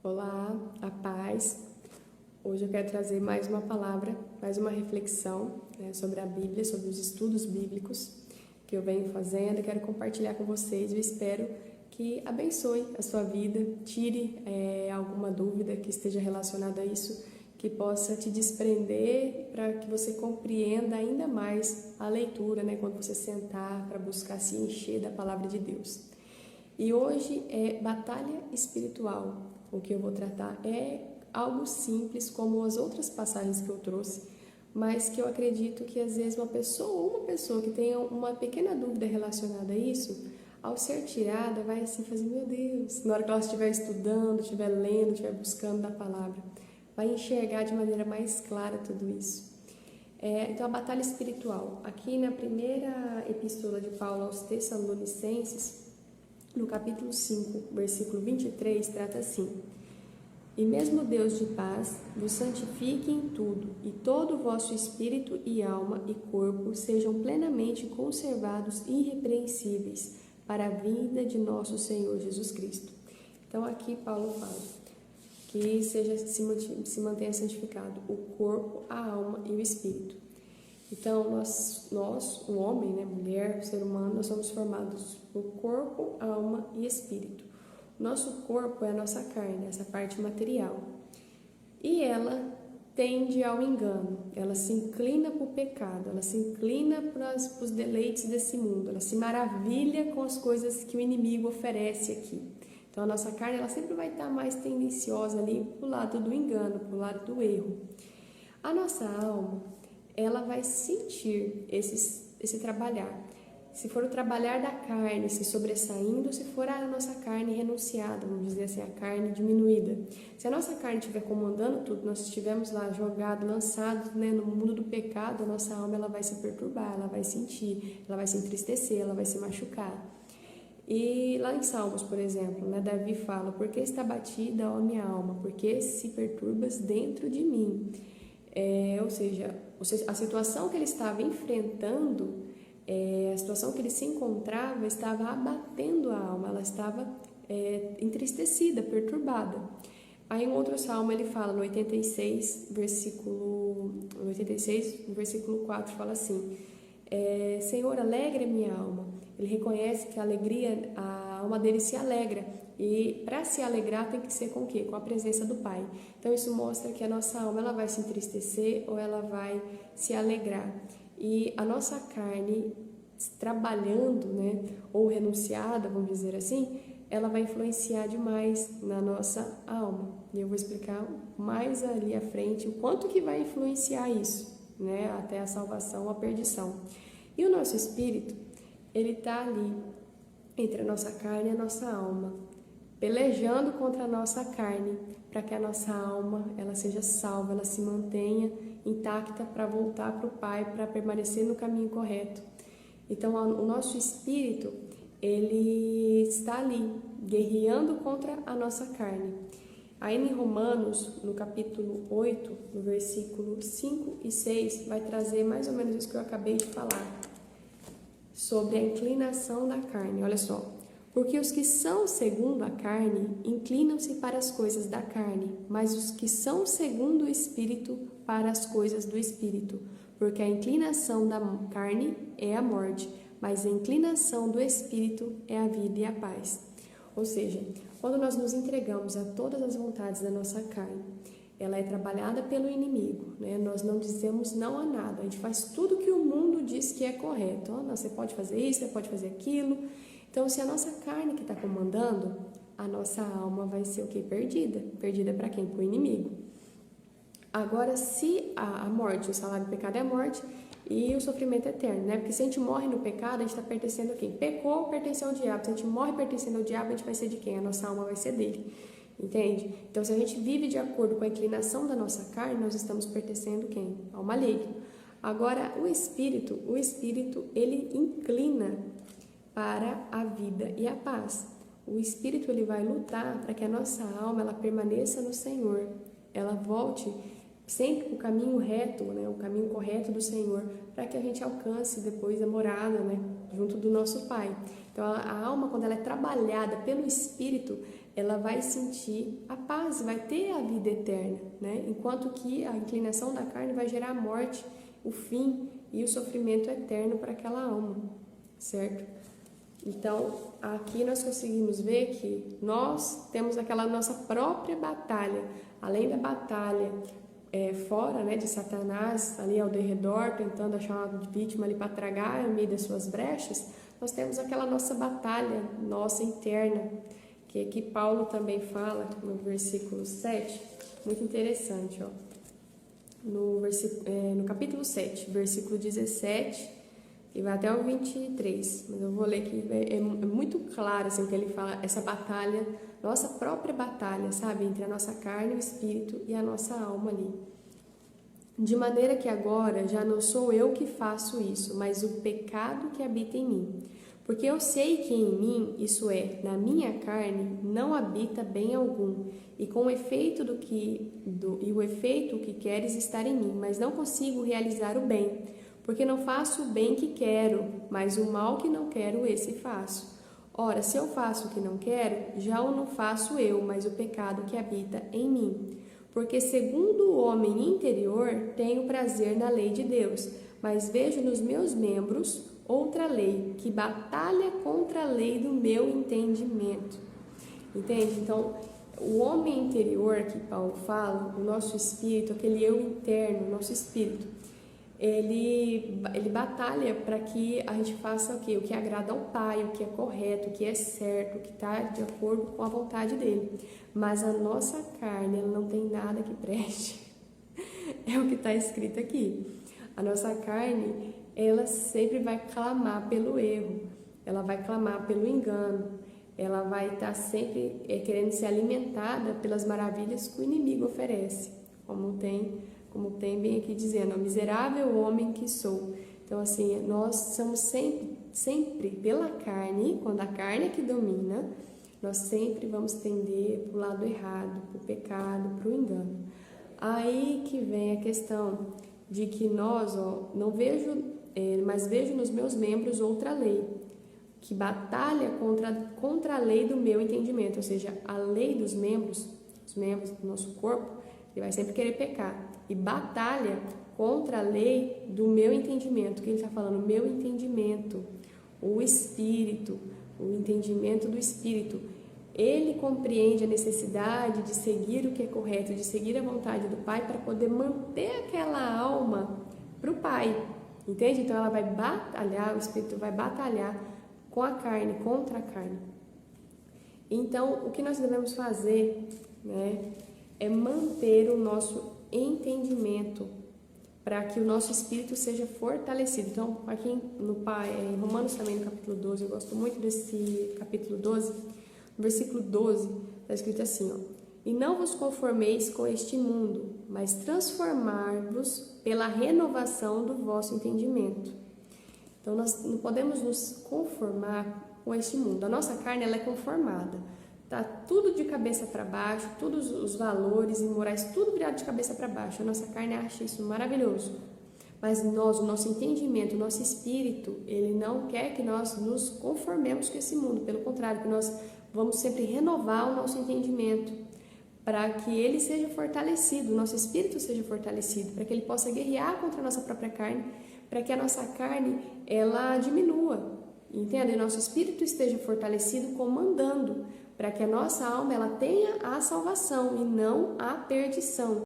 Olá, a paz. Hoje eu quero trazer mais uma palavra, mais uma reflexão, sobre a Bíblia, sobre os estudos bíblicos que eu venho fazendo e quero compartilhar com vocês. Eu espero que abençoe a sua vida, tire alguma dúvida que esteja relacionada a isso, que possa te desprender para que você compreenda ainda mais a leitura, quando você sentar para buscar se encher da palavra de Deus. E hoje é batalha espiritual. O que eu vou tratar é algo simples, como as outras passagens que eu trouxe, mas que eu acredito que às vezes uma pessoa que tenha uma pequena dúvida relacionada a isso, ao ser tirada, vai assim fazer, meu Deus, na hora que ela estiver estudando, estiver lendo, estiver buscando da palavra, vai enxergar de maneira mais clara tudo isso. Então, a batalha espiritual. Aqui na primeira epístola de Paulo aos Tessalonicenses, no capítulo 5, versículo 23, trata assim: E mesmo Deus de paz vos santifique em tudo, e todo o vosso espírito e alma e corpo sejam plenamente conservados irrepreensíveis para a vinda de nosso Senhor Jesus Cristo. Então aqui Paulo fala que se mantenha santificado o corpo, a alma e o espírito. Então, nós, o homem, mulher, o ser humano, nós somos formados por corpo, alma e espírito. Nosso corpo é a nossa carne, essa parte material. E ela tende ao engano, ela se inclina para o pecado, ela se inclina para os deleites desse mundo, ela se maravilha com as coisas que o inimigo oferece aqui. Então, a nossa carne, ela sempre vai estar mais tendenciosa ali para o lado do engano, para o lado do erro. A nossa alma, ela vai sentir esse trabalhar. Se for o trabalhar da carne se sobressaindo, se for a nossa carne renunciada, vamos dizer assim, a carne diminuída. Se a nossa carne estiver comandando tudo, nós estivermos lá jogados, lançados no mundo do pecado, a nossa alma ela vai se perturbar, ela vai sentir, ela vai se entristecer, ela vai se machucar. E lá em Salmos, por exemplo, Davi fala: Por que está batida, ó minha alma? Por que se perturbas dentro de mim? Ou seja, a situação que ele estava enfrentando, a situação que ele se encontrava, estava abatendo a alma, ela estava entristecida, perturbada. Aí em outro salmo ele fala, no 86, versículo 4, fala assim: Senhor, alegra minha alma. Ele reconhece que a alegria, a alma dele se alegra. E para se alegrar tem que ser com o quê? Com a presença do Pai. Então isso mostra que a nossa alma ela vai se entristecer ou ela vai se alegrar. E a nossa carne trabalhando, ou renunciada, vamos dizer assim, ela vai influenciar demais na nossa alma. E eu vou explicar mais ali à frente o quanto que vai influenciar isso, até a salvação, a perdição. E o nosso espírito, ele está ali entre a nossa carne e a nossa alma, pelejando contra a nossa carne, para que a nossa alma ela seja salva, ela se mantenha intacta para voltar para o Pai, para permanecer no caminho correto. Então, o nosso espírito, ele está ali, guerreando contra a nossa carne. Aí em Romanos, no capítulo 8, no versículo 5 e 6, vai trazer mais ou menos isso que eu acabei de falar, sobre a inclinação da carne. Olha só: Porque os que são segundo a carne inclinam-se para as coisas da carne, mas os que são segundo o Espírito para as coisas do Espírito. Porque a inclinação da carne é a morte, mas a inclinação do Espírito é a vida e a paz. Ou seja, quando nós nos entregamos a todas as vontades da nossa carne, ela é trabalhada pelo inimigo, Nós não dizemos não a nada, a gente faz tudo que o mundo diz que é correto. Não, você pode fazer isso, você pode fazer aquilo. Então, se a nossa carne que está comandando, a nossa alma vai ser o quê? Perdida. Perdida para quem? Para o inimigo. Agora, se a morte, o salário do pecado é a morte e o sofrimento é eterno, Porque se a gente morre no pecado, a gente está pertencendo a quem? Pecou, pertence ao diabo. Se a gente morre pertencendo ao diabo, a gente vai ser de quem? A nossa alma vai ser dele. Entende? Então, se a gente vive de acordo com a inclinação da nossa carne, nós estamos pertencendo quem? Ao maligno. Agora, o espírito, ele inclina para a vida e a paz. O espírito ele vai lutar para que a nossa alma ela permaneça no Senhor, ela volte sempre para o caminho reto, o caminho correto do Senhor, para que a gente alcance depois a morada, junto do nosso Pai. Então a alma, quando ela é trabalhada pelo Espírito, ela vai sentir a paz, vai ter a vida eterna, né? Enquanto que a inclinação da carne vai gerar a morte, o fim e o sofrimento eterno para aquela alma, certo? Então, aqui nós conseguimos ver que nós temos aquela nossa própria batalha, além da batalha fora, né, de Satanás, ali ao redor, tentando achar uma vítima ali para tragar no meio das suas brechas, nós temos aquela nossa batalha, nossa interna, que aqui Paulo também fala no versículo 7, muito interessante, ó. No capítulo 7, versículo 17, e vai até o 23, mas eu vou ler que é muito claro assim, o que ele fala, essa batalha, nossa própria batalha, sabe, entre a nossa carne, o espírito e a nossa alma ali. De maneira que agora já não sou eu que faço isso, mas o pecado que habita em mim. Porque eu sei que em mim, isso é, na minha carne, não habita bem algum, e com o efeito o efeito que queres estar em mim, mas não consigo realizar o bem. Porque não faço o bem que quero, mas o mal que não quero, esse faço. Ora, se eu faço o que não quero, já o não faço eu, mas o pecado que habita em mim. Porque segundo o homem interior, tenho prazer na lei de Deus, mas vejo nos meus membros outra lei, que batalha contra a lei do meu entendimento. Entende? Então, o homem interior que Paulo fala, o nosso espírito, aquele eu interno, o nosso espírito, ele batalha para que a gente faça o quê? O que agrada ao Pai, o que é correto, o que é certo, o que está de acordo com a vontade dele. Mas a nossa carne, ela não tem nada que preste. É o que está escrito aqui. A nossa carne, ela sempre vai clamar pelo erro, ela vai clamar pelo engano, ela vai estar sempre querendo ser alimentada pelas maravilhas que o inimigo oferece, como tem bem aqui dizendo, miserável homem que sou. Então, assim, nós somos sempre pela carne, quando a carne é que domina, nós sempre vamos tender para o lado errado, para o pecado, para o engano. Aí que vem a questão de que nós, não vejo, mas vejo nos meus membros outra lei, que batalha contra a lei do meu entendimento, ou seja, a lei dos membros, os membros do nosso corpo, ele vai sempre querer pecar, e batalha contra a lei do meu entendimento, que ele está falando, meu entendimento, o espírito, o entendimento do espírito, ele compreende a necessidade de seguir o que é correto, de seguir a vontade do Pai para poder manter aquela alma para o Pai, entende? Então ela vai batalhar, o espírito vai batalhar com a carne, contra a carne. Então o que nós devemos fazer, né, é manter o nosso entendimento para que o nosso espírito seja fortalecido. Então aqui em Romanos também no capítulo 12, eu gosto muito desse capítulo 12, no versículo 12, está escrito assim, ó, e não vos conformeis com este mundo, mas transformar-vos pela renovação do vosso entendimento. Então, nós não podemos nos conformar com este mundo. A nossa carne, ela é conformada. Tá tudo de cabeça para baixo, todos os valores e morais, tudo virado de cabeça para baixo. A nossa carne acha isso maravilhoso. Mas nós, o nosso entendimento, o nosso espírito, ele não quer que nós nos conformemos com esse mundo. Pelo contrário, que nós vamos sempre renovar o nosso entendimento para que ele seja fortalecido, o nosso espírito seja fortalecido, para que ele possa guerrear contra a nossa própria carne, para que a nossa carne, ela diminua, entende? E nosso espírito esteja fortalecido, comandando, para que a nossa alma, ela tenha a salvação e não a perdição.